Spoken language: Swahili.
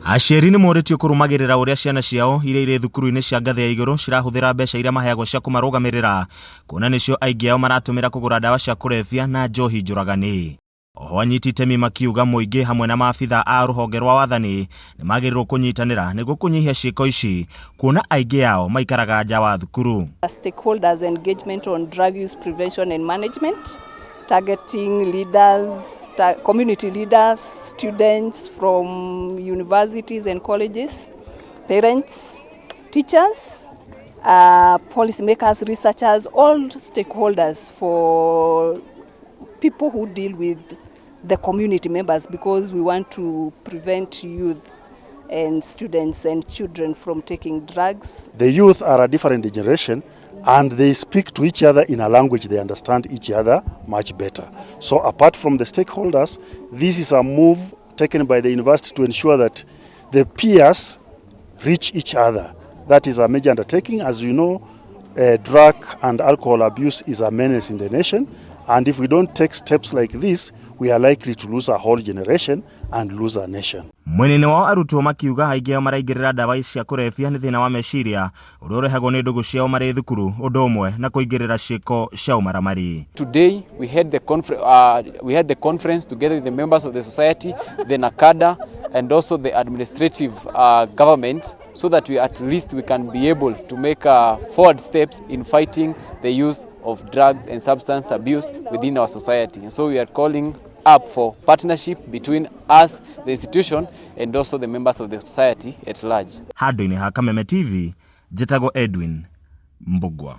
Aciari ni moritio kurumagirira uria ciana ciao iria iri thukuru-ini cia ngathi ya iguru cirahuthira mbeca iria maheagwo cia kumarugamirira kuona nicio aingi ao maratumira kugura ndawa cia KUREBIA na njohi njuragani. Oho anyiti itemi makiuga muingi hamwe na maabitha a ruhonge rwa wathani ni magirirwo kunyitanira niguo kunyihia ciiko ici kuona aingi ao maikaraga nja wa thukuru. Stakeholders engagement on drug use prevention and management, targeting leaders, community leaders, students from universities and colleges, parents, teachers, policymakers, researchers, all stakeholders, for people who deal with the community members, because we want to prevent youth and students and children from taking drugs. The youth are a different generation and they speak to each other in a language they understand each other much better. So apart from the stakeholders, this is a move taken by the university to ensure that the peers reach each other. That is a major undertaking. As you know, drug and alcohol abuse is a menace in the nation, and if we don't take steps like this, we are likely to lose a whole generation and lose a nation. Mwenene wa arutwo makiuga aingi ao maraingirira ndawa cia KUREBIA ni thina wa meciria uria urehagwo ni ndugu ciao mari thukuru undu umwe na kuingirira ciiko cia umaramari. Today we had the conference together with the members of the society, the NACADA and also the administrative government, so that we can be able to make forward steps in fighting the use of drugs and substance abuse within our society. And so we are calling up for partnership between us, the institution, and also the members of the society at large. Handũ-inĩ ha Kameme TV, njĩtagwo Edwin Mbugwa.